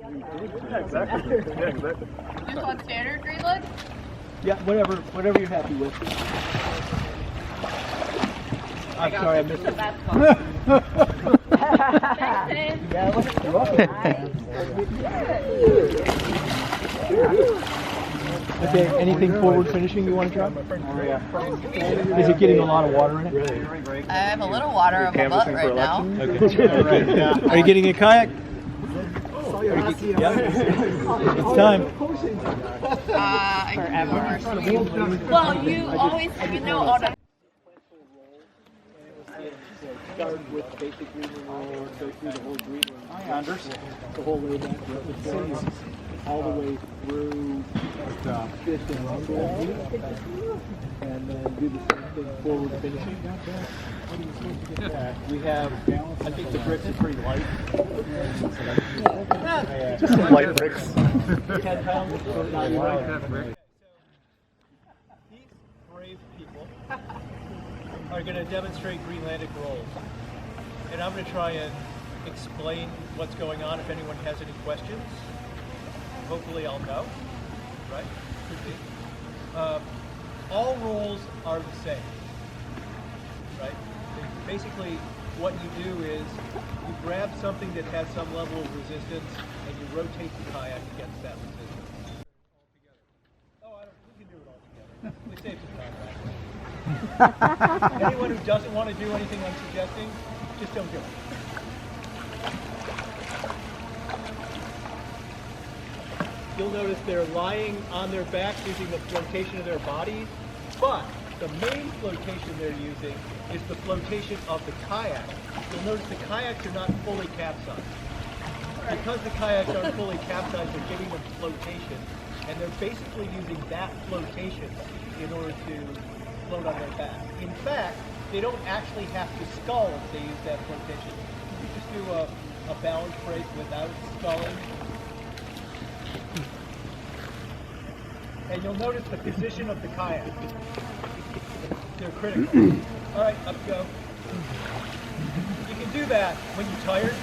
Yeah, exactly. Yeah, exactly. Just on standard Greenland? Yeah, whatever you're happy with. I'm sorry, I missed it. That's fine. Thanks, Dave. You're welcome. Okay, anything forward finishing you want to try? Is it getting a lot of water in it? I have a little water in my butt right now. Okay. Are you getting a kayak? Yeah. It's time. Well, you always know all the... Start with basic Greenland roll, go through the whole Greenland. Hi, Anders. The whole way back to the cities, all the way through Fifth and Rumble, and then do the same thing forward finishing. We have, I think the bricks are pretty light. Just some light bricks. 10 pounds of foot, not light. These brave people are going to demonstrate Greenlandic rolls. And I'm going to try and explain what's going on if anyone has any questions. Hopefully I'll know, right? Could be. All rolls are the same, right? Basically, what you do is you grab something that has some level of resistance and you rotate the kayak against that resistance. Oh, we can do it all together. We save some time, right? Anyone who doesn't want to do anything I'm suggesting, just don't do it. You'll notice they're lying on their backs using the flotation of their bodies, but the main flotation they're using is the flotation of the kayak. You'll notice the kayaks are not fully capsized. Because the kayaks aren't fully capsized, they're giving them flotation, and they're basically using that flotation in order to float on their back. In fact, they don't actually have to scull if they use that flotation. You just do a balance break without sculling. And you'll notice the position of the kayak. They're critical. All right, up you go. You can do that when you're tired.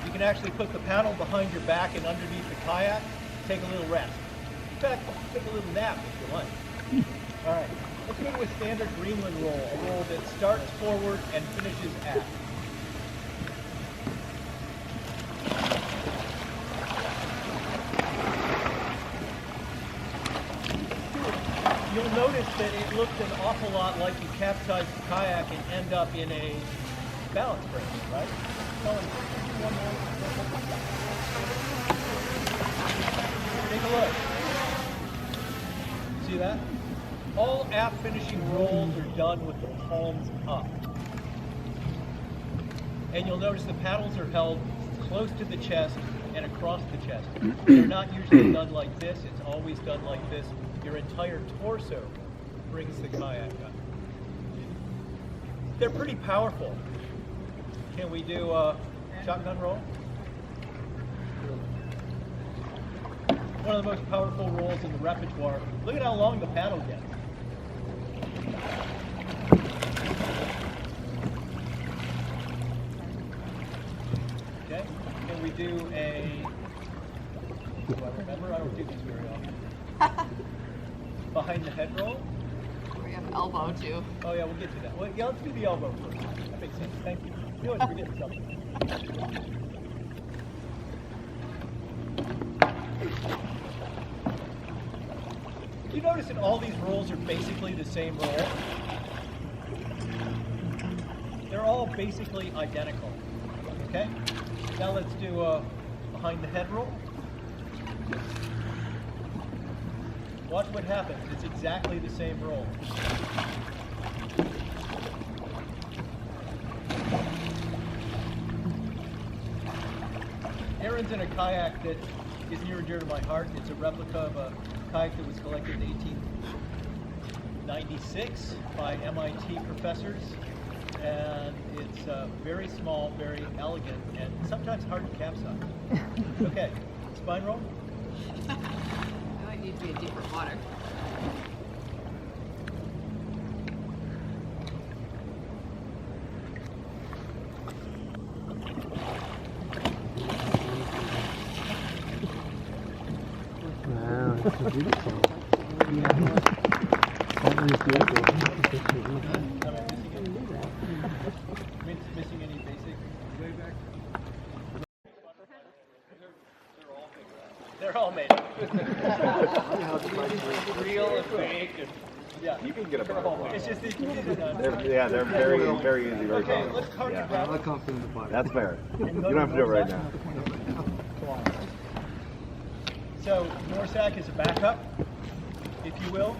You can actually put the paddle behind your back and underneath the kayak. Take a little rest. In fact, take a little nap if you like. All right, let's go to a standard Greenland roll, a roll that starts forward and finishes aft. You'll notice that it looks an awful lot like you capsize the kayak and end up in a balance break, right? Take a look. See that? All aft finishing rolls are done with the palms up. And you'll notice the paddles are held close to the chest and across the chest. They're not usually done like this, it's always done like this. Your entire torso brings the kayak up. They're pretty powerful. Can we do a shotgun roll? One of the most powerful rolls in the repertoire. Look at how long the paddle gets. Okay, can we do do I remember? I don't do these very often. Behind the head roll? We have elbow too. Oh yeah, we'll get to that. Well, yeah, let's do the elbow first. That makes sense. Thank you. You know what, we're getting something. You notice that all these rolls are basically the same roll? They're all basically identical. Okay? Now let's do a behind the head roll. Watch what happens. It's exactly the same roll. Aaron's in a kayak that is near and dear to my heart. It's a replica of a kayak that was collected in 1896 by MIT professors. And it's very small, very elegant, and sometimes hard to capsize. Okay, spine roll. It might need to be a deeper water. Missing any basic way back? They're all made up. Real and fake. Yeah. You can get a butterfly. It's just these easy done. They're very easy, very Okay, fun. let's card Yeah. grab. That's fair. You don't have to do it right now. So Norsac is a backup, if you will.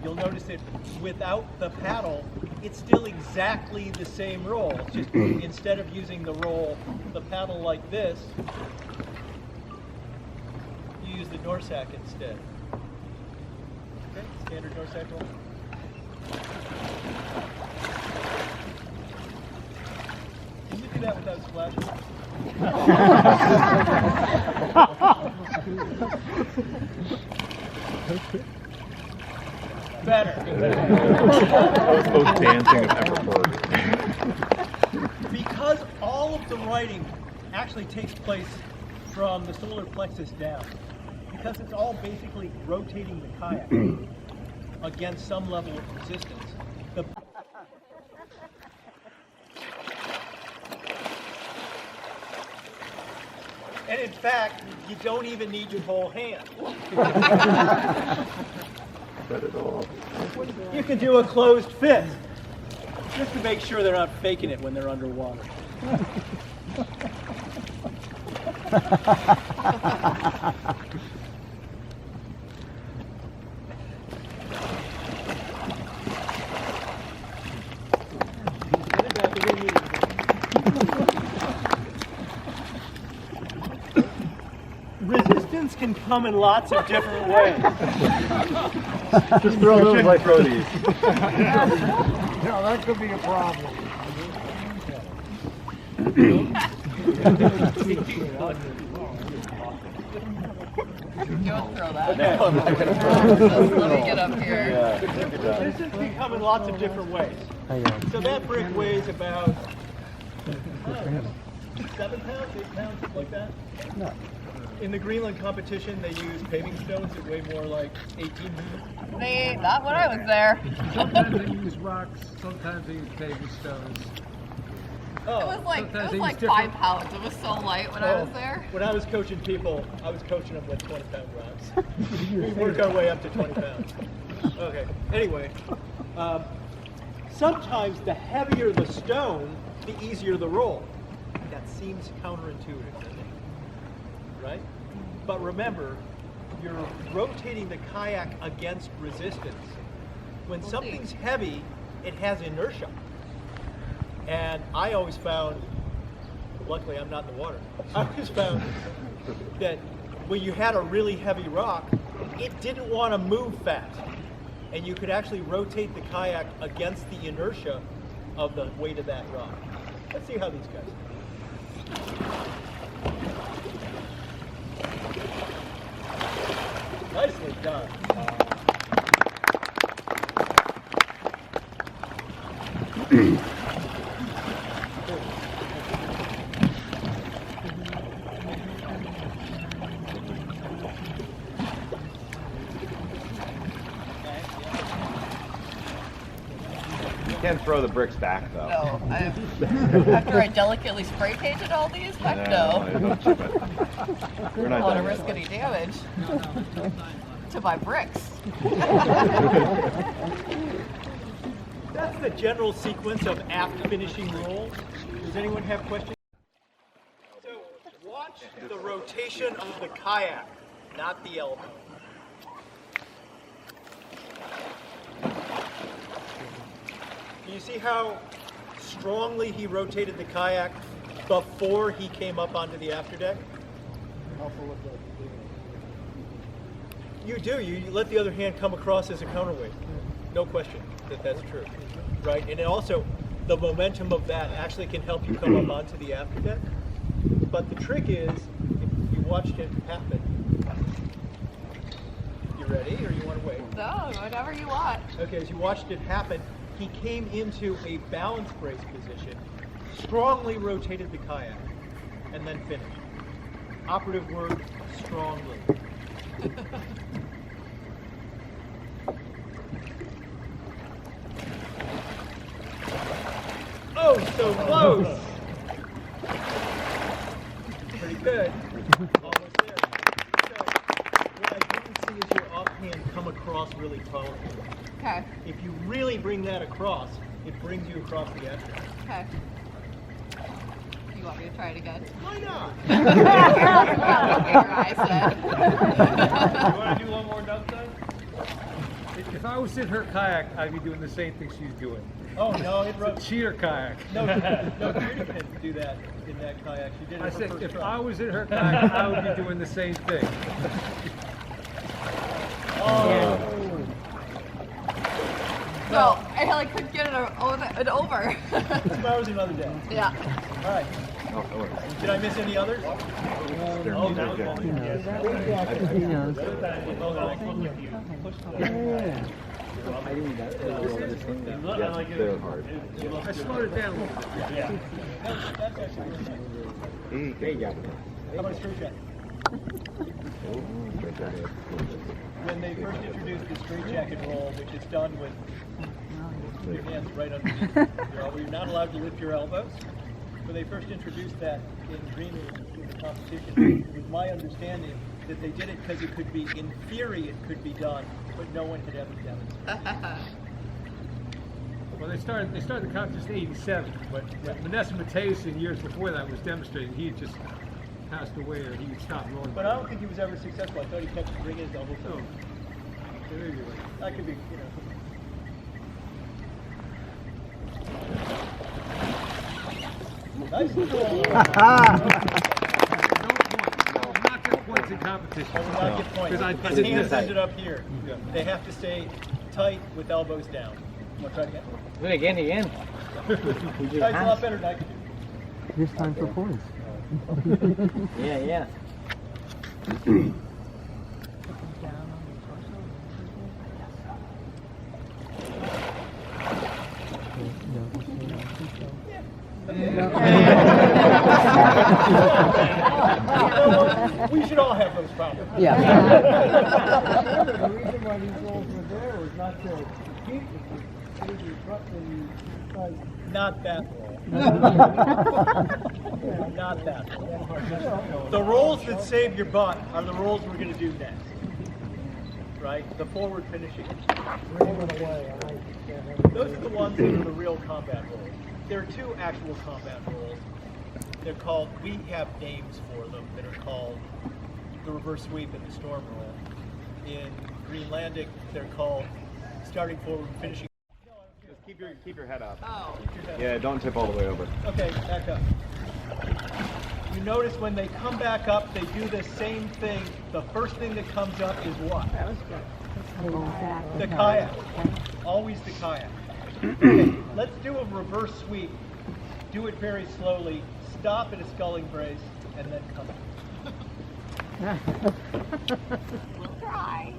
You'll notice that without the paddle, it's still exactly the same roll. It's just instead of using the paddle like this, you use the Norsac instead. Okay, standard Norsac roll. Can you do that without splashing? Better. Most dancing I've ever heard. Because all of the writing actually takes place from the solar plexus down, because it's all basically rotating the kayak against some level of resistance. And in fact, you don't even need your whole hand. You can do a closed fist, just to make sure they're not faking it when they're underwater. Resistance can come in lots of different ways. Just throw those like throw these. No, that could be a problem. Don't throw that. No. Let me get up here. Resistance can come in lots of different ways. So that brick weighs about 7 pounds, 8 pounds, something like that. In the Greenland competition, they use paving stones that weigh more like 18 pounds. Not when I was there. Sometimes they use rocks, sometimes they use paving stones. Oh, It was like Sometimes they use 5 different- pounds. It was so light when I was there. When I was coaching people, I was coaching them with 20-pound rocks. We work our way up to 20 pounds. Okay, anyway. Sometimes the heavier the stone, the easier the roll. That seems counterintuitive, doesn't it? Right? But remember, you're rotating the kayak against resistance. When something's heavy, it has inertia. And I always found, luckily I'm not in the water, I always found that when you had a really heavy rock, it didn't want to move fast. And you could actually rotate the kayak against the inertia of the weight of that rock. Let's see how these guys do. Nicely done. You can't throw the bricks back though. No, after I delicately spray painted all these, heck no. Don't chip it. We're I not don't want to done risk yet. any damage to my bricks. That's the general sequence of aft finishing rolls. Does anyone have questions? So watch the rotation of the kayak, not the elbow. Do you see how strongly he rotated the kayak before he came up onto the afterdeck? You do. You let the other hand come across as a counterweight. No question that that's true, right? And it also, the momentum of that actually can help you come up onto the afterdeck. But the trick is, if you watched it happen. You ready, or you want to wait? No, whatever you want. Okay, as you watched it happen, he came into a balance brace position, strongly rotated the kayak, and then finished. Operative word, strongly. Oh, so close! Pretty good. Almost there. So, what I didn't see is your offhand come across really powerful. Okay. If you really bring that across, it brings you across the edge. Okay. You want me to try it again? Why not? I said. You want to do one more dump time? If I was in her kayak, I'd be doing the same thing she's doing. Oh, no, it It's runs. a cheater kayak. No, Judy didn't do that in that kayak. She did it I her said, first if try. I was in her kayak, I would be doing the same thing. Oh. No, I like couldn't get it over. Tomorrow's another day. Yeah. All right. Did I miss any others? Oh, now it's all in. They're hard. I slowed it down a little bit. That's actually really nice. How about a straight jacket? When they first introduced the straight jacket roll, which is done with your hands right underneath your elbow, you're not allowed to lift your elbows. When they first introduced that in Greenland in the competition, it was my understanding that they did it because it could be, in theory, it could be done, but no one had ever done it. Well, they started the competition in '87, but Vanessa Matthewson years before that was demonstrating. He had just passed away, or he would stop rolling. But I don't think he was ever successful. I thought he kept bringing his elbows Oh, up. there you go. That could be, you know. Nice. Don't not get points in competition. I will not get points. Because His hands ended up here. Yeah. They have to stay tight with elbows down. Want to try it again? Do it again. Tight's a lot better than I can do. This time for points. Yeah. We should all have those problems. Yeah. The reason why these rolls were there was not to compete with the Not that roll. Not that roll. The rolls that save your butt are the rolls we're going to do next. Right? The forward finishing. Those are the ones that are the real combat rolls. There are two actual combat rolls. They're called, we have names for them that are called the reverse sweep and the storm roll. In Greenlandic, they're called starting forward and finishing. Just keep your head up. Oh. Yeah, don't tip all the way over. Okay, back up. You notice when they come back up, they do the same thing. The first thing that comes up is what? The kayak. Always the kayak. Okay, let's do a reverse sweep. Do it very slowly. Stop at a sculling brace, and then come up. We'll try.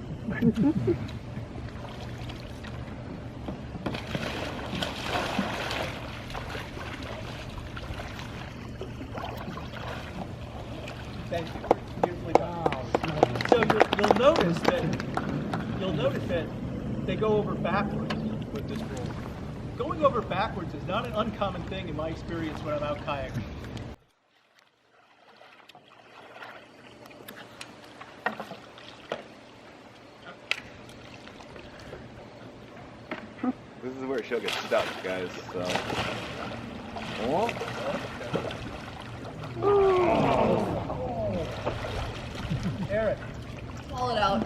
Thank you. Beautifully done. So you'll notice that they go over backwards with this roll. Going over backwards is not an uncommon thing in my experience when I'm out kayaking. This is where she'll get stuck, guys. So. Oh. Eric. Pull it out.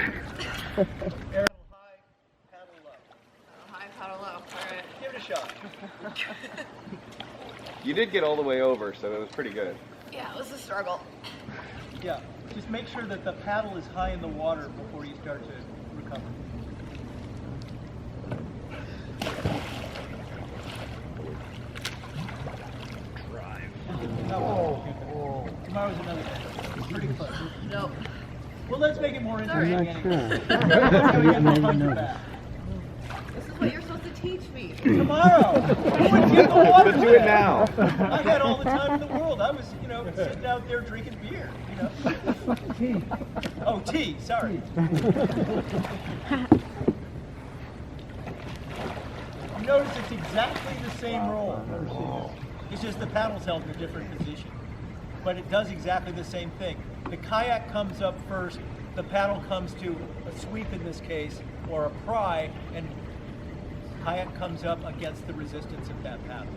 Eric, high, paddle low. High, paddle low. All right. Give it a shot. You did get all the way over, so it was pretty good. Yeah, it was a struggle. Yeah, just make sure that the paddle is high in the water before you start to recover. Tomorrow's another day. It's pretty close. Nope. Well, let's make it more Sorry. interesting. I'm not Anyway. sure. How do you get the punch back? This is what you're supposed to teach me. speed. Tomorrow! Who would get the water But do for it that? now. I had all the time in the world. I was, sitting out there drinking beer, Tea. Oh, tea, sorry. You notice it's exactly the same roll. It's just the paddle's held in a different position. But it does exactly the same thing. The kayak comes up first, the paddle comes to a sweep in this case, or a pry, and kayak comes up against the resistance of that paddle.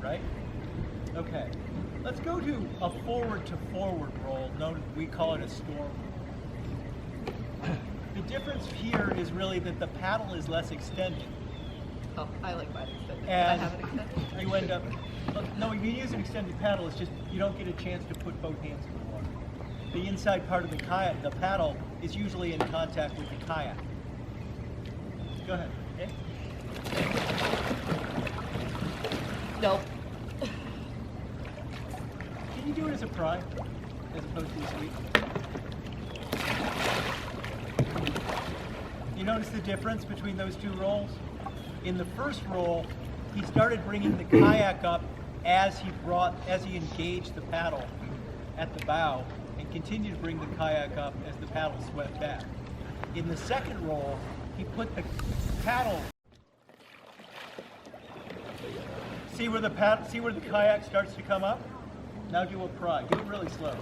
Right? Okay. Let's go to a forward to forward roll. We call it a storm. The difference here is really that the paddle is less extended. Oh, I like mine extended. And I have it extended. you end up, no, you can use an extended paddle, it's just you don't get a chance to put both hands in the water. The inside part of the kayak, the paddle, is usually in contact with the kayak. Go ahead. Okay? Nope. Can you do it as a pry, as opposed to a sweep? You notice the difference between those two rolls? In the first roll, he started bringing the kayak up as he engaged the paddle at the bow, and continued to bring the kayak up as the paddle swept back. In the second roll, he put the paddle. See where the kayak starts to come up? Now do a pry. Do it really slow.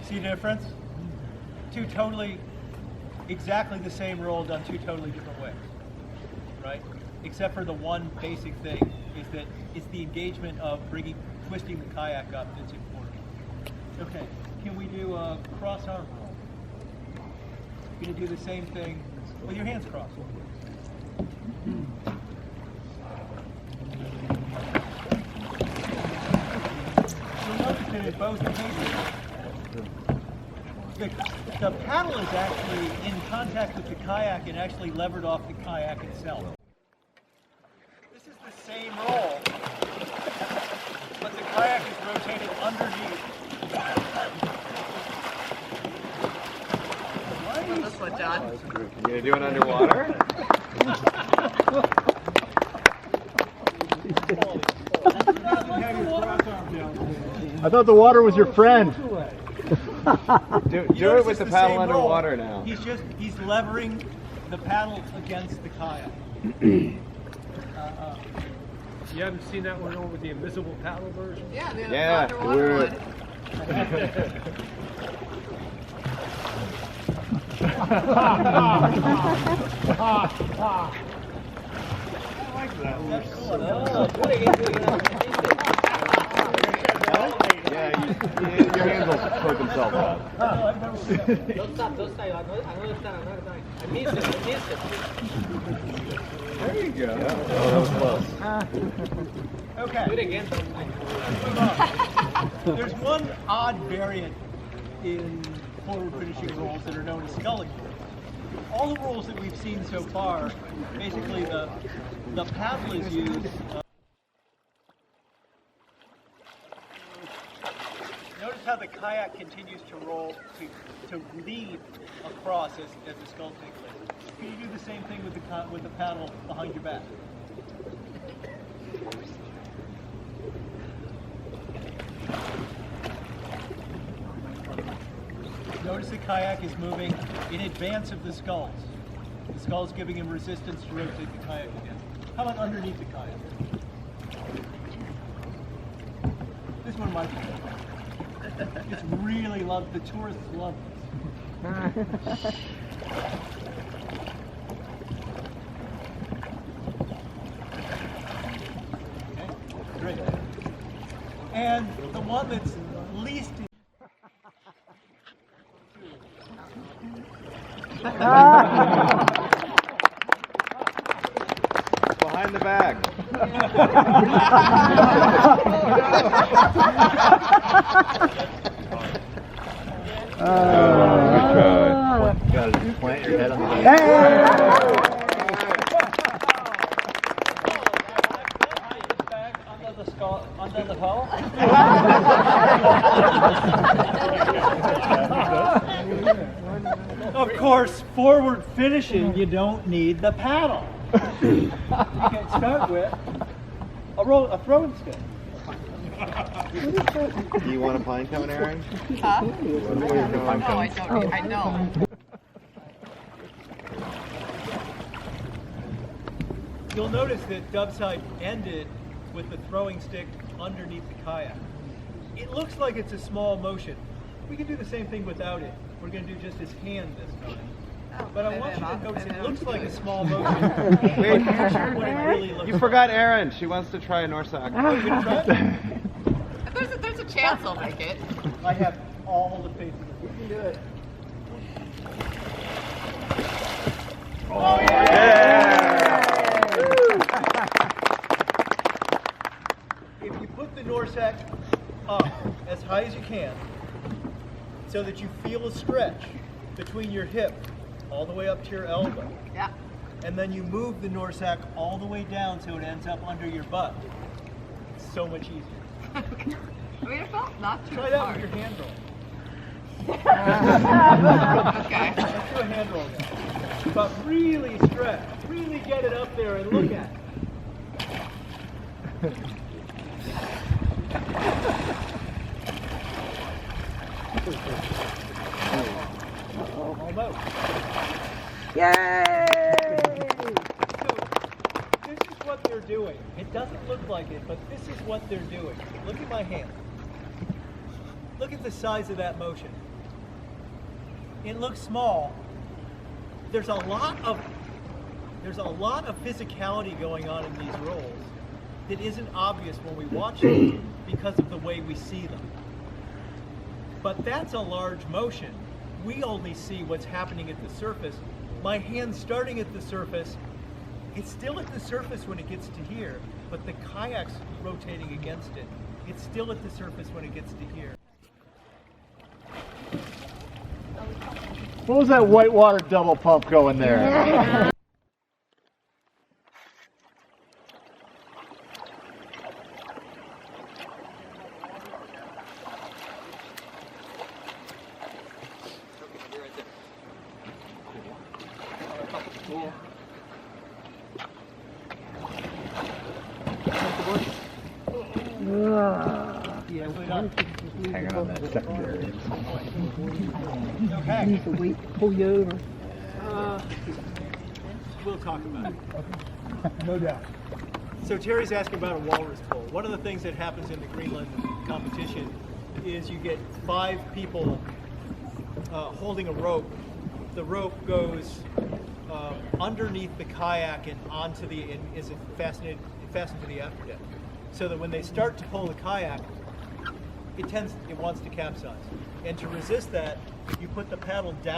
See the difference? Two totally, exactly the same roll done two totally different ways, right? Except for the one basic thing is that it's the engagement of twisting the kayak up that's important. Okay, can we do a cross arm roll? You're gonna do the same thing with your hands crossed. You'll notice that in both cases, the paddle is actually in contact with the kayak and actually levered off the kayak itself. This is the same roll, but the kayak is rotated underneath. Well, this one, John. You gonna do it underwater? I thought the water was your friend. Do it with the paddle underwater now. He's levering the paddle against the kayak. You haven't seen that one over the invisible paddle version? Yeah, the Yeah, underwater we're- one. That's cool. Oh, do it again, do it again. Yeah, your hands will sort themselves out. Don't stop, don't stop. Another time. I missed it. There you go. Yeah. Oh, that was close. Okay. Do it again. Move on. There's one odd variant in forward finishing rolls that are known as sculling rolls. All the rolls that we've seen so far, basically the paddle is used. Notice how the kayak continues to roll to lead across as the scull takes place. Can you do the same thing with the paddle behind your back? Notice the kayak is moving in advance of the sculls. The skull's giving him resistance to rotate the kayak again. How about underneath the kayak? This one might be. It's really loved. The tourists love this. Okay, great. And the one that's least. Behind the bag. You gotta plant your head on the bag. Under the hull. Of course, forward finishing, you don't need the paddle. You can start with a throwing stick. Do you want a pine cone, Aaron? Huh? No, I don't. I know. You'll notice that Dubside ended with the throwing stick underneath the kayak. It looks like it's a small motion. We can do the same thing without it. We're going to do just his hand this time. But I want you to notice it looks like a small motion. Wait, What it really looks you like. forgot Aaron. She wants to try a Norsac. Oh, you're going to try it? There's a chance I'll make it. I have all the faith in you. You can do it. Oh, yeah! If you put the Norsac up as high as you can so that you feel a stretch between your hip all the way up to your elbow, Yeah. and then you move the Norsac all the way down so it ends up under your butt, it's so much easier. I mean, it felt not too Try that hard. with your hand roll. Okay. Let's do a hand roll now. But really stretch. Really get it up there and look at it. Almost. Yay! So, this is what they're doing. It doesn't look like it, but this is what they're doing. Look at my hand. Look at the size of that motion. It looks small. There's a lot of physicality going on in these rolls that isn't obvious when we watch them because of the way we see them. But that's a large motion. We only see what's happening at the surface. My hand's starting at the surface. It's still at the surface when it gets to here, but the kayak's rotating against it. It's still at the surface when it gets to here. What was that whitewater double pump going there? Hanging on that secondary. Okay. Needs to wait to pull you over. We'll talk about it. No doubt. So Terry's asking about a walrus pull. One of the things that happens in the Greenland competition is you get 5 people holding a rope. The rope goes underneath the kayak and onto and is fastened to the afterdeck, so that when they start to pull the kayak, it wants to capsize. And to resist that, you put the paddle down